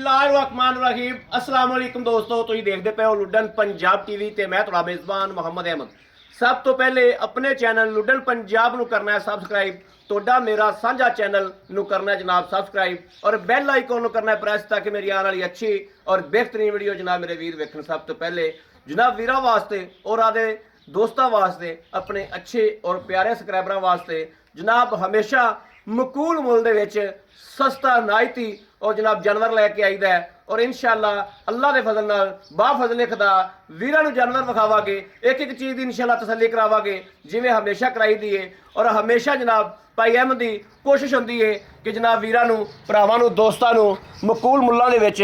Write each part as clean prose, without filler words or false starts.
बिस्मिल्लाहिर्रहमानिर्रहीम अस्सलाम वालेकुम दोस्तों, ਤੁਸੀਂ ਦੇਖਦੇ ਪਏ ਹੋ ਲੁੱਡਨ ਪੰਜਾਬ ਟੀਵੀ ਤੇ ਮੈਂ ਤੁਹਾਡਾ ਮੇਜ਼ਬਾਨ ਮੁਹੰਮਦ ਅਹਿਮਦ। ਸਭ ਤੋਂ ਪਹਿਲੇ ਆਪਣੇ ਚੈਨਲ ਲੁੱਡਨ ਪੰਜਾਬ ਨੂੰ ਕਰਨਾ ਹੈ ਸਬਸਕ੍ਰਾਈਬ। ਤੁਹਾਡਾ ਮੇਰਾ ਸਾਂਝਾ ਚੈਨਲ ਨੂੰ ਕਰਨਾ ਹੈ ਜਨਾਬ ਸਬਸਕ੍ਰਾਈਬ ਔਰ ਬੈਲ ਆਈਕਨ ਨੂੰ ਕਰਨਾ ਹੈ ਪ੍ਰੈਸ ਤਾਂ ਕਿ ਮੇਰੀ ਆਉਣ ਵਾਲੀ ਅੱਛੀ ਔਰ ਬਿਹਤਰੀਨ ਵੀਡੀਓ ਜਨਾਬ ਮੇਰੇ ਵੀਰ ਵੇਖਣ। ਸਭ ਤੋਂ ਪਹਿਲੇ ਜਨਾਬ ਵੀਰਾਂ ਵਾਸਤੇ ਔਰ ਆਦੇ ਦੋਸਤਾਂ ਵਾਸਤੇ ਆਪਣੇ ਅੱਛੇ ਔਰ ਪਿਆਰੇ ਸਬਸਕ੍ਰਾਈਬਰਾਂ ਵਾਸਤੇ ਜਨਾਬ ਹਮੇਸ਼ਾ ਮਕੂਲ ਮੁੱਲ ਦੇ ਵਿੱਚ ਸਸਤਾ ਨਾਇਤੀ और जनाब जानवर लैके आईदा है और इंशाअल्लाह अल्लाह के फजल नाल बाफजले खुदा वीरां नूं जानवर विखावांगे, एक एक चीज़ की इंशाअल्लाह तसल्ली करावांगे जिवें हमेशा कराई दी है। और हमेशा जनाब भाई अहमद की कोशिश होंदी है कि जनाब वीरां नूं भरावां नूं दोस्तां नूं मकूल मुल्लां दे विच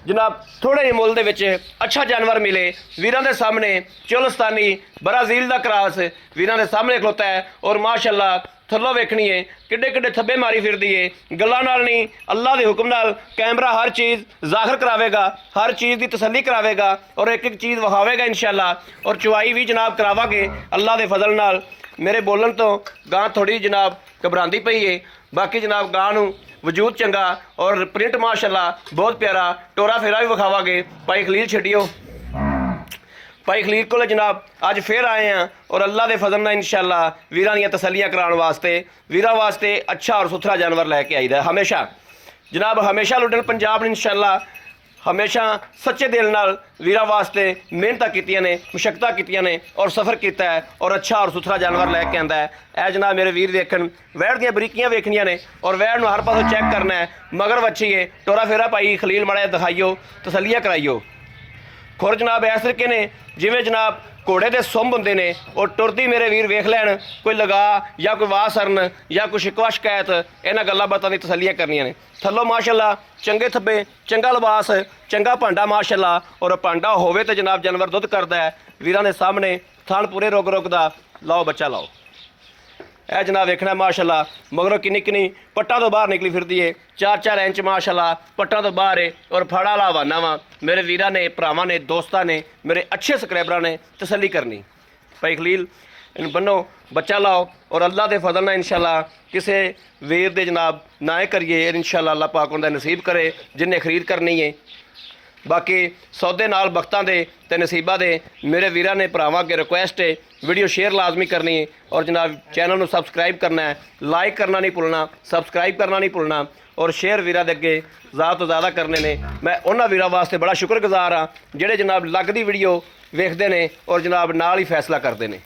जनाब थोड़े जे मुल दे विच अच्छा जानवर मिले। वीरां दे सामने चोलस्तानी ब्राज़ील दा क्रॉस वीरां दे सामने खलोता है और माशाअल्लाह थल्लों वेखनी है किड्डे किड्डे थब्बे मारी फिरदी है। गल्लां नाल नहीं अल्लाह के हुक्म नाल कैमरा हर चीज़ जाहिर करावेगा, हर चीज़ की तसल्ली करावेगा और एक एक चीज़ विखावेगा इंशाअल्लाह। और चुवाई भी जनाब करावांगे अल्लाह के फजल नाल। मेरे बोलन तो गां थोड़ी जनाब घबरांदी पई है, बाकी जनाब गां नूं वजूद चंगा और प्रिंट माशाअल्लाह बहुत प्यारा। टोरा फेरा भी विखावांगे। भाई खलील छड्डियो भाई खलील को जनाब अज फिर आए हैं और अल्लाह के फजल नाल इंशाअल्लाह वीरां दीयां तसल्लियां कराउण वास्ते वीरां वास्ते अच्छा और सुथरा जानवर लैके आईदा है। हमेशा जनाब हमेशा लुड्डन पंजाब ने इंशाअल्लाह हमेशा सच्चे दिल नाल वीरां वास्ते मेहनत कीतियां ने, मुशक्कतां कीतियां ने और सफ़र किया है और अच्छा और सुथरा जानवर लैके आंदा है। ए जनाब मेरे वीर देखन वैड़ दीयां बरीकियां वेखनियां ने और वैड़ नूं हर पासों चैक करना है। मगर वच्छी है टोरा फेरा पाई खलील माड़ा दिखाइयो तसल्लियां कराइयो। खुर जनाब इस तरीके ने जिमें जनाब घोड़े के सुंभ होंदे ने और टुरदी मेरे वीर वेख लैन कोई लगा या कोई वाह सरन या कोई शिकवा शिकायत इन्हां गल्लां बातां दी तसल्लियां करनियां ने। थल्लों माशाअल्लाह चंगे थब्बे चंगा लिबास चंगा भांडा माशाअल्लाह और भांडा होवे तो जनाब जानवर दुध करदा है। वीरां दे सामने थान पूरे रुक रुक दा लाओ बच्चा लाओ। यह जनाब वेखना माशाअल्लाह मगरों किन्नी किन्नी पट्टा तो बाहर निकली फिरदी है, 4-4 इंच माशाअल्लाह पट्टा तो बाहर है और फड़ा ला हवाना वा। मेरे वीरां ने भरावां ने दोस्तां ने मेरे अच्छे सबसक्राइबरां ने तसल्ली करनी। भाई खलील इन बनो बच्चा लाओ और अल्लाह के फजल नाल इंशाअल्लाह किसी वीर दे जनाब नाए करिए इंशाअल्लाह अल्लाह पाक उन्दा नसीब करे जिन्हें खरीद करनी है। बाकी सौदे नाल बख्तां दे ते नसीबा दे मेरे वीरां ने भरावां अगे रिक्वेस्ट है वीडियो शेयर लाजमी करनी है और जनाब चैनल नूं सबसक्राइब करना है, लाइक करना नहीं भुलना, सबसक्राइब करना नहीं भुलना और शेयर वीरां दे अगे ज़्यादा तो ज़्यादा करने ने। मैं उन्हां वीरां वास्ते बड़ा शुक्रगुजार हाँ जिहड़े जनाब लगदी वीडियो वेखदे ने और जनाब नाल ही फैसला करते हैं।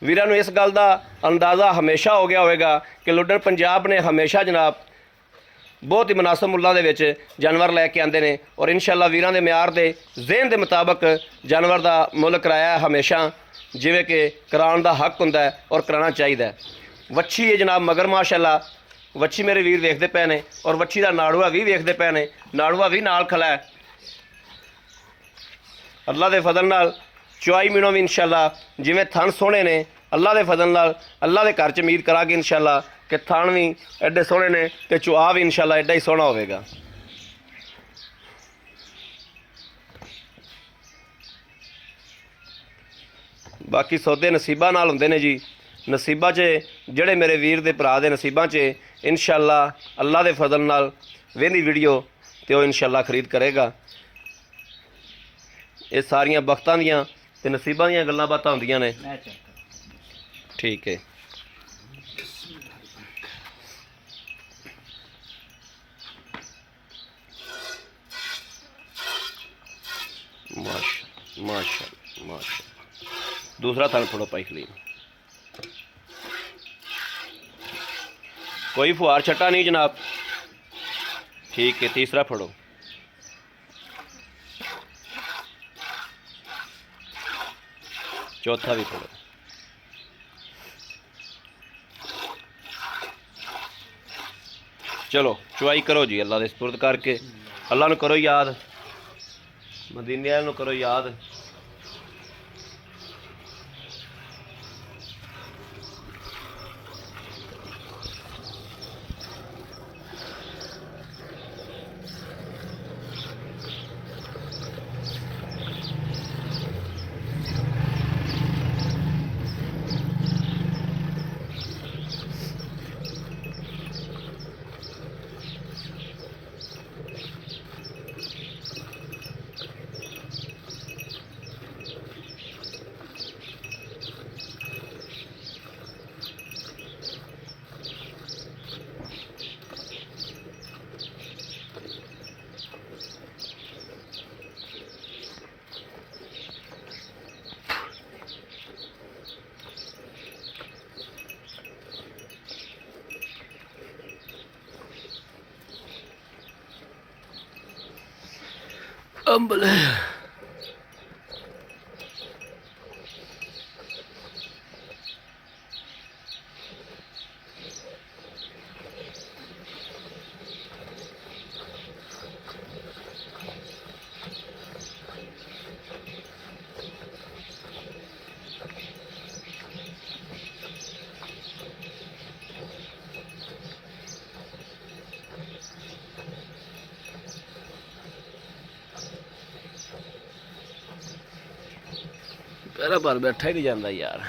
वीरां नूं इस गल दा अंदाज़ा हमेशा हो गया होगा कि लुड्डन पंजाब ने हमेशा जनाब बहुत ही मुनासिब मुल्लां दे विच जानवर लैके आंदे ने और इंशाअल्लाह वीरां दे म्यार दे ज़हन दे मुताबक जानवर दा मुल कराया है हमेशा जिवें कि कराउण दा हक हुंदा है और कराना चाहिदा है। वच्छी है जनाब मगर माशाअल्लाह वच्छी मेरे वीर वेखदे पे ने और वच्छी दा नाड़ूआ भी वेखदे पे ने, नाड़ूआ भी नाल खला है। अल्लाह दे फजल नाल चुआई मीनों भी इंशाअल्लाह जिवें थन सोहणे ने अल्लाह के फजल नाल अल्लाह के घर च उम्मीद करांगे इंशाअल्लाह कि थान भी एडे सोहणे ने तो चुआ भी इंशाअल्लाह एडा ही सोहना होवेगा। बाकी सौदे नसीबा नाल हुंदे ने जी, नसीबा च जिहड़े मेरे वीर दे भरा दे नसीबा च इंशाअल्लाह अल्लाह के फजल नाल वेंदी वीडियो तो इंशाअल्लाह खरीद करेगा। ये सारियां बख्तां दियां ते नसीबां दियां गल्लां बातां हुंदियां ने। ठीक है माशा माशा माशा। दूसरा थान फड़ो पाई खलील, कोई फुहार छट्टा नहीं जनाब। ठीक है तीसरा फड़ो, चौथा भी फड़ो। चलो चुआई करो जी अल्लाह दे सुपुर्द करके, अल्लाह नूं करो याद, मदीने वाले नूं करो याद। ਅੰਬਲੇ ਪਹਿਲਾਂ ਪਰ ਬੈਠਾ ਹੀ ਨਹੀਂ ਜਾਂਦਾ ਯਾਰ।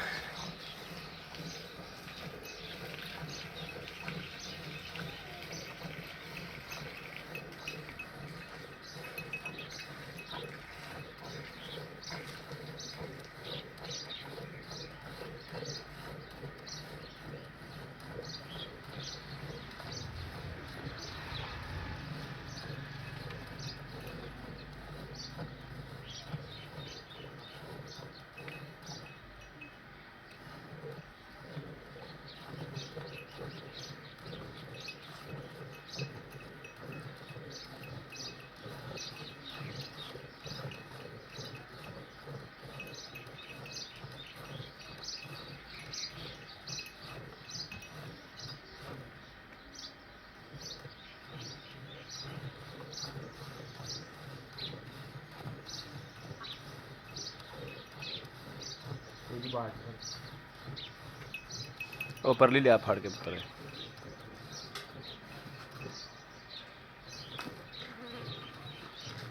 ਉਹ ਪਰਲੀ ਲਿਆ ਫੜ ਕੇ ਪੁੱਤਰ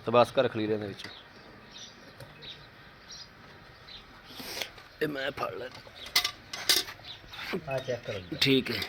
ਤਬਾਸਕਾ ਰੱਖ ਲਈ ਇਹਦੇ ਵਿੱਚ ਇਹ ਮੈਂ ਫੜ ਲੈ ਆ ਚੈੱਕ ਕਰ ਠੀਕ ਹੈ।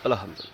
Alhamdulillah.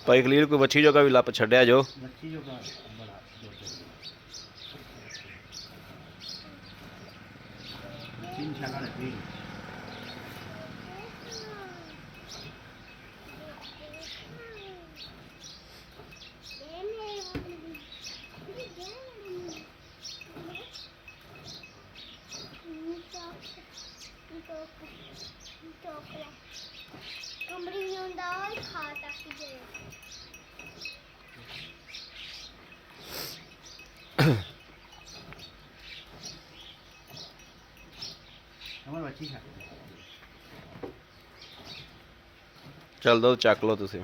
ਭਾਈ ਕਲੀਅਰ ਕੋਈ ਵੱਛੀ ਜੋਗਾ ਵੀ ਲੱਪ ਛੱਡਿਆ ਜੋ ਵੱਛੀ ਜੋਗਾ ਬੜਾ तीन छाला रखी चल दो चक लो तुसी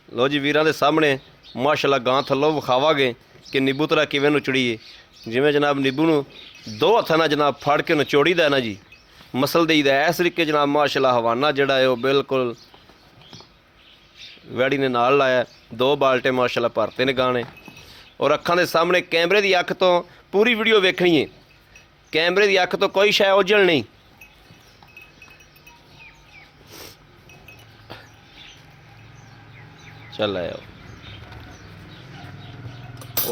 लो जी वीरां दे सामने माशाल्लाह गां थल्लों विखावांगे कि नींबू तला किवें नचड़ी है जिवें जनाब नींबू नूं दो हत्थां नाल जनाब फड़ के नचोड़ीदा ना जी मसल देईदा इस तरीके जनाब माशाल्लाह हवाना जिहड़ा है वो बिल्कुल वैड़ी ने नाल लाया दो बाल्टे माशाल्लाह भरते ने गाने और अखां दे सामने कैमरे दी अख तो पूरी वीडियो वेखनी है कैमरे दी अख तो कोई शै ओझल नहीं चल आया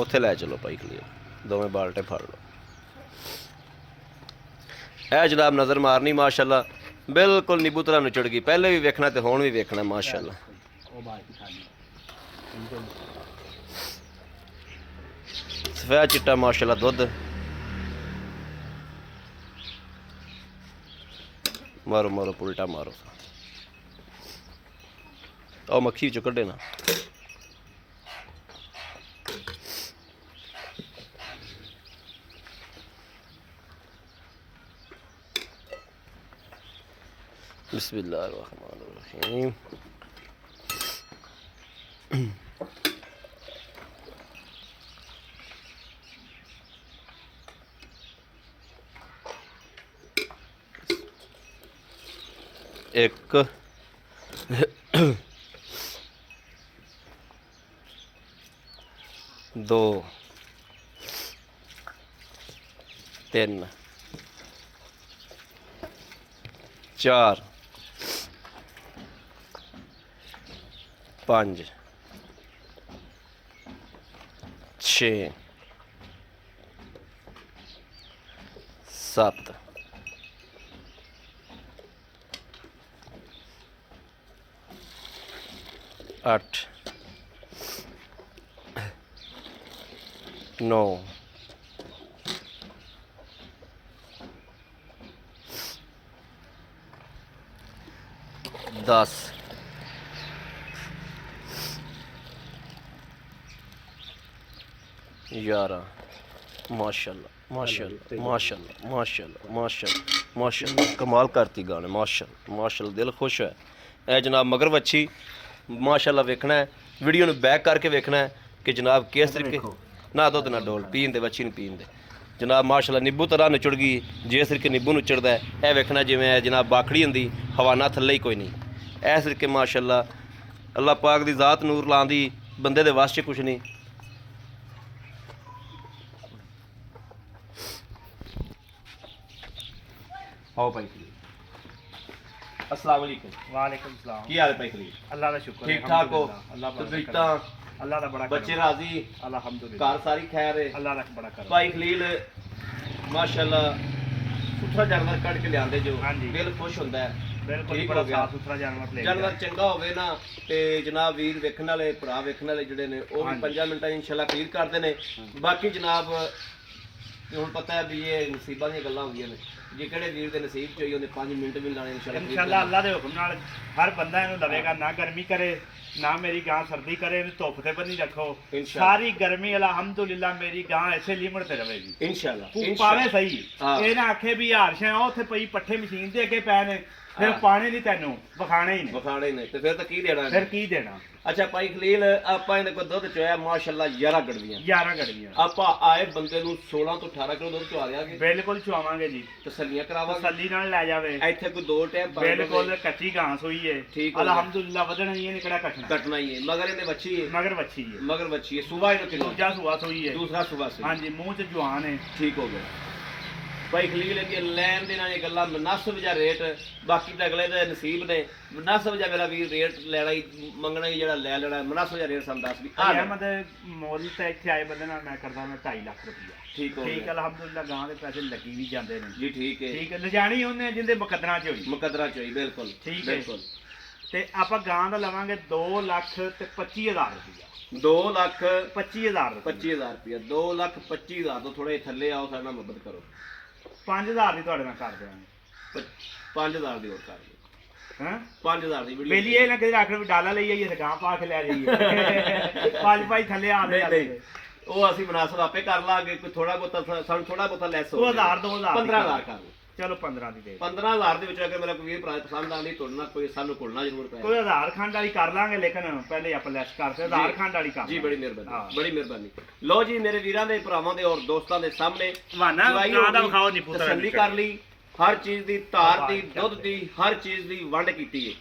उत्थे लै चलो भाई क्लियर दोवें बाल्टे फड़ लो ਇਹ ਜਨਾਬ ਨਜ਼ਰ ਮਾਰਨੀ ਮਾਸ਼ਾਅੱਲਾ ਬਿਲਕੁਲ ਨੀਬੂ ਤਰ੍ਹਾਂ ਨੁਚੜ ਗਈ। ਪਹਿਲੇ ਵੀ ਵੇਖਣਾ ਤੇ ਹੁਣ ਵੀ ਵੇਖਣਾ ਮਾਸ਼ਾਅੱਲਾ। ਸਫੈਦ ਚਿੱਟਾ ਮਾਸ਼ਾਅੱਲਾ ਦੁੱਧ। ਮਾਰੋ ਮਾਰੋ ਪੁਲਟਾ ਮਾਰੋ। ਉਹ ਮੱਖੀ ਵਿੱਚੋਂ ਕੱਢੇ ਨਾ। बिस्मिल्लाहिर्रहमानिर्रहीम। एक दो तीन चार पाँच छे सत्त अठ नौ दस ग्यारह। माशाल्लाह माशाल्लाह माशाल्लाह माशाल्लाह माशाल्लाह माशाल्लाह कमाल करती गाने माशाल्लाह माशाल्लाह दिल खुश है। ए जनाब मगर वच्छी माशाल्लाह वेखना है, वीडियो ਨੂੰ बैक करके वेखना है कि जनाब किस तरीके ना दुध ना डोल पीन दे बच्ची नहीं पीन दे जनाब माशाल्लाह नींबू तरह नचड़ गई जिस तरीके नींबू नचड़दा है। यह वेखना जिवें जनाब बाखड़ी हुंदी हवाना थल्ले ही कोई नहीं। इस तरीके माशाल्लाह अल्लाह पाक दी ज़ात नूर लांदी बंदे दे वास्ते कुछ नहीं। आओ भाई अस्सलाम वालेकुम। वालेकुम सलाम। की हाल है भाई खलील? अल्लाह का शुक्र है। ठीक ठाक हो? अल्लाह बड़ा तबीयतां अल्लाह का बड़ा बच्चे राजी अल्हम्दुलिल्लाह घर सारी खैर है? अल्लाह का बड़ा कर भाई खलील माशाल्लाह सुथरा जानवर कट के लियाते जो हाँ जी। दिल खुश होंदा है। बिल्कुल ठीक बड़ा हो गया। साफ सुथरा जानवर ले जानवर चंगा होवे ना ते जनाब वीर वेखण वाले भरा वेखण वाले जिहड़े ने वो हाँ भी जी। 5 मिनटां इंशाल्लाह क्लियर करदे ने। बाकी जनाब हुण पता है भी ये नसीबां दी गल्लां होंदियां ने जे किहड़े वीर दे नसीब च होई ओने 5 मिनट भी लाने इंशाल्लाह clear इंशाल्लाह करने। अल्लाह दे हुक्म नाल हर बंदा इहनूं लवेगा ना गर्मी करे ना मेरी गां सर्दी करे इहनूं धुप्प ते बन्नी रखो इंशाल्लाह। सारी गर्मी अल्हम्दुलिल्लाह मेरी गां ऐसे लिमट ते रहेगी। इंशाल्लाह पावे इंशाल्लाह सही हाँ। ਇਹ ਨਾ ਆਖੇ ਵੀ ਹਾਰਸ਼ਾਂ ਉੱਥੇ ਪਈ ਪੱਠੇ ਮਸ਼ੀਨ ਦੇ ਅੱਗੇ ਪੈ ਨੇ ਫਿਰ हाँ। ਪਾਣੀ ਨਹੀਂ ਤੈਨੂੰ ਵਿਖਾਣੇ ਹੀ ਨੇ ਵਿਖਾੜੇ ਨੇ ਤੇ ਫਿਰ ਤਾਂ ਕੀ ਦੇਣਾ ਫਿਰ ਕੀ ਦੇਣਾ। ਅੱਛਾ ਭਾਈ ਖਲੀਲ ਆਪਾਂ ਇਹਦੇ ਕੋਲ ਦੁੱਧ ਚੋਇਆ ਮਾਸ਼ਾਅੱਲਾ 11 ਗੜਵੀਆਂ 11 ਗੜੀਆਂ ਆਪਾਂ ਆਏ ਬੰਦੇ ਨੂੰ 16 ਤੋਂ 18 ਕਿਲੋ ਦੁੱਧ ਚਵਾ ਦਿਆਂਗੇ ਬਿਲਕੁਲ ਚਵਾਵਾਂਗੇ ਜੀ ਤਸੱਲੀਆਂ ਕਰਾਵਾਂਗੇ ਤਸੱਲੀ ਨਾਲ ਲੈ ਜਾਵੇ ਇੱਥੇ ਕੋਈ ਦੋ ਟਾਈਮ ਬਿਲਕੁਲ ਕੱਚੀ ਘਾਸ ਹੋਈ ਏ ਠੀਕ ਹੋ ਗਿਆ। ਅਲਹਮਦੁਲਿल्लाह ਵਧਣਾ ਹੀ ਹੈ ਨਿਕੜਾ ਕੱਟਣਾ ਕੱਟਣਾ ਹੀ ਹੈ ਮਗਰ ਇਹਦੇ ਬੱਚੀ ਹੈ ਮਗਰ ਵੱਛੀ ਹੈ ਮਗਰ ਬੱਚੀ ਹੈ ਸੁਬਾ ਇਹਨੂੰ ਕਿਲੋ ਦੂਜਾ ਸੁਆ ਸੋਈ ਹੈ ਦੂਸਰਾ ਸੁਬਾ ਸੀ ਹਾਂਜੀ ਮੂੰਹ 'ਚ ਜਵਾਨ ਹੈ ਠੀਕ ਹੋ ਗਿਆ ਭਾਈ ਖਲੀਲ ਅੱਗੇ ਲੈਣ ਦੇ ਨਾਲ ਇਹ ਗੱਲਾਂ ਮੁਨਾਸਬ ਜਿਹਾ ਰੇਟ ਬਾਕੀ ਤਾਂ ਅਗਲੇ ਦੇ ਨਸੀਬ ਨੇ ਮੁਨਾਸਬ ਜਿਹਾ ਮੇਰਾ ਵੀਰ ਰੇਟ ਲੈਣਾ ਹੀ ਮੰਗਣਾ ਹੀ ਜਿਹੜਾ ਲੈ ਲੈਣਾ ਮੁਨਾਸਬ ਜਿਹਾ ਰੇਟ ਸਾਨੂੰ ਦੱਸ ਵੀ ਆ ਲੈ। ਅਹਿਮਦ ਮੁੱਲ ਤੇ ਇੱਥੇ ਆਏ ਬੰਦੇ ਨਾਲ ਮੈਂ ਕਰਦਾ ਮੈਂ 2.5 ਲੱਖ ਰੁਪਈਆ ਠੀਕ ਹੋ ਠੀਕ ਗਿਆ ਅਲਹਮਦੁਲਿल्लाह ਗਾਂ ਦੇ ਪੈਸੇ ਲੱਗੀ ਵੀ ਜਾਂਦੇ ਨੇ ਜੀ ਠੀਕ ਹੈ ਠੀਕ ਹੈ ਲਿਜਾਣੀ ਉਹਨੇ ਜਿੰਦੇ ਮੁਕੱਦਰਾਂ 'ਚ ਹੋਈ ਮੁਕੱਦਰਾ ਚਾਹੀ ਬਿਲਕੁਲ ਠੀਕ ਹੈ। ਬਿਲਕੁਲ ਤੇ ਆਪਾਂ ਗਾਂ ਦਾ ਲਵਾਂਗੇ 2 ਲੱਖ ਤੇ 25000 ਰੁਪਈਆ 2 ਲੱਖ 25000 ਰੁਪਈਆ 25000 ਰੁਪਇਆ 2 ਲੱਖ 25000 ਤੋਂ ਥੋੜੇ ਥੱਲੇ ਆਓ ਸਾਡੇ ਨਾਲ ਮੁਹੱਬਤ ਕਰੋ 5000 ਦੀ ਤੁਹਾਡੇ ਨਾਲ ਕਰ ਦਿਆਂਗੇ 5000 ਦੀ ਹੋਰ ਕਰ ਦਿਓ ਹਾਂ 5000 ਦੀ ਵੀਡੀਓ ਬੇਲੀ ਇਹ ਨਾ ਕਿਤੇ ਰੱਖ ਵੀ ਡਾਲਾ ਲਈ ਆਈਏ ਤੇ ਗਾਂ ਪਾ ਕੇ ਲੈ ਜਾਈਏ ਪੰਜ ਭਾਈ ਥੱਲੇ ਆ ਦੇ ਨਹੀਂ ਉਹ ਅਸੀਂ ਮੁਨਾਸਬ ਆਪੇ ਕਰ ਲਾਂਗੇ ਕੋਈ ਥੋੜਾ ਬਹੁਤਾ ਸਾਨੂੰ ਥੋੜਾ ਬਹੁਤਾ ਲੈਸ ਹੋ 2000 2000 15000 ਕਰ ਲਓ ਚਲੋ 15 ਦੀ ਦੇ 15000 ਦੇ ਵਿੱਚ ਅਗਰ ਮੇਰਾ ਕੋਈ ਵੀਰ ਭਰਾ ਪਸੰਦ ਆਂਦੀ ਤੁਰਨਾ ਕੋਈ ਸਾਨੂੰ ਕੁਲਣਾ ਜ਼ਰੂਰ ਪਏ ਕੋਈ ਆਧਾਰ ਖੰਡ ਵਾਲੀ ਕਰ ਲਾਂਗੇ ਲੇਕਿਨ ਪਹਿਲੇ ਆਪਾਂ ਲੈਸ ਕਰਦੇ ਆਧਾਰ ਖੰਡ ਵਾਲੀ ਕਰ ਜੀ ਲਾਂਗੇ। ਬੜੀ ਮਿਹਰਬਾਨੀ ਹਾਂ। ਬੜੀ ਮਿਹਰਬਾਨੀ ਲਓ ਜੀ ਮੇਰੇ ਵੀਰਾਂ ਦੇ ਭਰਾਵਾਂ ਦੇ ਔਰ ਦੋਸਤਾਂ ਦੇ ਸਾਹਮਣੇ ਵਾਨਾ ਚਵਾਈ ਗਾਂ ਦਾ ਹੋ ਗਈ, ਵਿਖਾਓ ਨਹੀਂ ਪੁੱਤਰ ਤਸੱਲੀ ਕਰ ਲਈ ਹਰ ਚੀਜ਼ ਦੀ ਧਾਰ ਦੀ ਦੁੱਧ ਦੀ ਹਰ ਚੀਜ਼ ਦੀ ਵੰਡ ਕੀਤੀ ਹੈ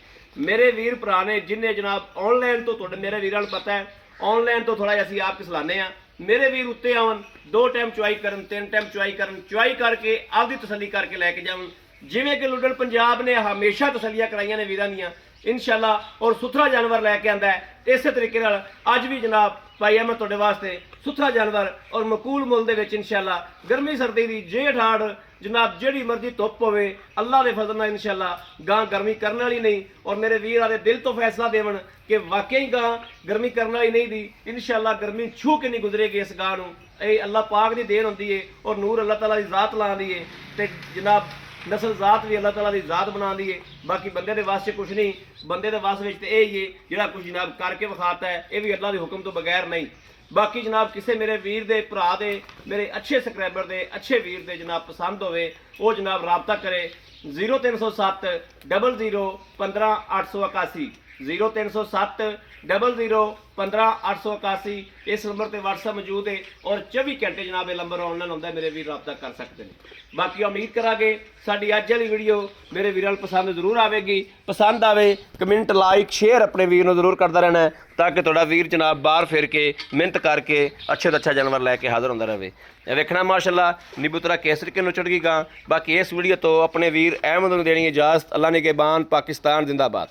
ਮੇਰੇ ਵੀਰ ਭਰਾ ਨੇ ਜਿੰਨੇ ਜਨਾਬ ਆਨਲਾਈਨ ਤੋਂ ਤੁਹਾਡੇ ਮੇਰੇ ਵੀਰਾਂ ਨੂੰ ਪਤਾ ਹੈ ਆਨਲਾਈਨ ਤੋਂ ਥੋੜਾ ਜਿਹਾ ਅਸੀਂ ਆਪ ਕਿਸਲਾਨੇ ਆ ਮੇਰੇ ਵੀਰ ਉੱਤੇ ਆਵਣ 2 ਟਾਈਮ ਚੁਆਈ ਕਰਨ 3 ਟਾਈਮ ਚੁਆਈ ਕਰਨ ਚੁਆਈ ਕਰਕੇ ਆਪਦੀ ਤਸੱਲੀ ਕਰਕੇ ਲੈ ਕੇ ਜਾਵਣ ਜਿਵੇਂ ਕਿ ਲੁੱਡਣ ਪੰਜਾਬ ਨੇ ਹਮੇਸ਼ਾ ਤਸੱਲੀਆਂ ਕਰਾਈਆਂ ਨੇ ਵੀਰਾਂ ਦੀਆਂ ਇਨਸ਼ਾਅੱਲਾ ਔਰ ਸੁਥਰਾ ਜਾਨਵਰ ਲੈ ਕੇ ਆਂਦਾ ਹੈ ਇਸੇ ਤਰੀਕੇ ਨਾਲ ਅੱਜ ਵੀ ਜਨਾਬ ਭਾਈ ਅਹਿਮਦ ਤੁਹਾਡੇ ਵਾਸਤੇ ਸੁਥਰਾ ਜਾਨਵਰ ਔਰ ਮਕੂਲ ਮੁੱਲ ਦੇ ਵਿੱਚ ਇਨਸ਼ਾਅੱਲਾ ਗਰਮੀ ਸਰਦੀ ਦੀ ਜੇਠ ਹਾੜ ਜਨਾਬ ਜਿਹੜੀ ਮਰਜ਼ੀ ਧੁੱਪ ਹੋਵੇ ਅੱਲਾ ਦੇ ਫਜ਼ਲ ਨਾਲ ਇਨਸ਼ਾਅੱਲਾ ਗਾਂ ਗਰਮੀ ਕਰਨ ਵਾਲੀ ਨਹੀਂ ਔਰ ਮੇਰੇ ਵੀਰ ਆਦੇ ਦਿਲ ਤੋਂ ਫੈਸਲਾ ਦੇਵਣ ਕਿ ਵਾਕਈ ਗਾਂ ਗਰਮੀ ਕਰਨ ਵਾਲੀ ਨਹੀਂ ਦੀ ਇਨਸ਼ਾਅੱਲਾ ਗਰਮੀ ਛੂ ਕੇ ਨਹੀਂ ਗੁਜ਼ਰੇਗੀ ਇਸ ਗਾਂ ਨੂੰ ਇਹ ਅੱਲਾ ਪਾਕ ਦੀ ਦੇਣ ਹੁੰਦੀ ਏ ਔਰ ਨੂਰ ਅੱਲਾਹ ਤਾਲਾ ਦੀ ਜ਼ਾਤ ਲਾਉਂਦੀ ਏ ਤੇ ਜਨਾਬ ਨਸਲ ਜ਼ਾਤ ਵੀ ਅੱਲਾਹ ਤਾਲਾ ਦੀ ਜ਼ਾਤ ਬਣਾਉਂਦੀ ਏ ਬਾਕੀ ਬੰਦੇ ਦੇ ਵਾਸਤੇ ਕੁਝ ਨਹੀਂ ਬੰਦੇ ਦੇ ਵਾਸ ਵਿੱਚ ਤੇ ਇਹ ਹੀ ਏ ਜਿਹੜਾ ਕੁਝ ਜਨਾਬ ਕਰਕੇ ਵਿਖਾਤਾ ਹੈ ਇਹ ਵੀ ਅੱਲਾਹ ਦੇ ਹੁਕਮ ਤੋਂ ਬਗੈਰ ਨਹੀਂ ਬਾਕੀ ਜਨਾਬ ਕਿਸੇ ਮੇਰੇ ਵੀਰ ਦੇ ਭਰਾ ਦੇ ਮੇਰੇ ਅੱਛੇ ਸਬਸਕ੍ਰਾਈਬਰ ਦੇ ਅੱਛੇ ਵੀਰ ਦੇ ਜਨਾਬ ਪਸੰਦ ਹੋਵੇ ਉਹ ਜਨਾਬ ਰਾਬਤਾ ਕਰੇ 0307 00 15 881 0307 00 15 881 ਇਸ ਨੰਬਰ ਤੇ WhatsApp ਮੌਜੂਦ ਹੈ ਔਰ 24 ਘੰਟੇ ਜਨਾਬ ਇਹ ਨੰਬਰ ਆਨਲਾਈਨ ਹੁੰਦਾ ਮੇਰੇ ਵੀਰ ਰਾਬਤਾ ਕਰ ਸਕਦੇ ਨੇ ਬਾਕੀ ਉਮੀਦ ਕਰਾਂਗੇ ਸਾਡੀ ਅੱਜ ਵਾਲੀ ਵੀਡੀਓ ਮੇਰੇ ਵੀਰਾਂ ਨੂੰ ਪਸੰਦ ਜ਼ਰੂਰ ਆਵੇਗੀ ਪਸੰਦ ਆਵੇ ਕਮੈਂਟ ਲਾਈਕ ਸ਼ੇਅਰ ਆਪਣੇ ਵੀਰ ਨੂੰ ਜ਼ਰੂਰ ਕਰਦਾ ਰਹਿਣਾ ਤਾਂ ਕਿ ਤੁਹਾਡਾ ਵੀਰ ਜਨਾਬ ਬਾਹਰ ਫਿਰ ਕੇ ਮਿਹਨਤ ਕਰਕੇ ਅੱਛੇ ਤੋਂ ਅੱਛਾ ਜਾਨਵਰ ਲੈ ਕੇ ਹਾਜ਼ਰ ਹੁੰਦਾ ਰਹੇ ਇਹ ਵੇਖਣਾ ਮਾਸ਼ਾਅੱਲਾ ਨਿਬੂਤਰਾ ਕੇਸਰ ਕੇ ਨੁਚੜ ਗਈ ਗਾਂ ਬਾਕੀ ਇਸ ਵੀਡੀਓ ਤੋਂ ਆਪਣੇ ਵੀਰ ਅਹਿਮਦ ਨੂੰ ਦੇਣੀ ਇਜਾਜ਼ਤ ਅੱਲਾ ਨਿਗਹਿਬਾਨ ਪਾਕਿਸਤਾਨ ਜ਼ਿੰਦਾਬਾਦ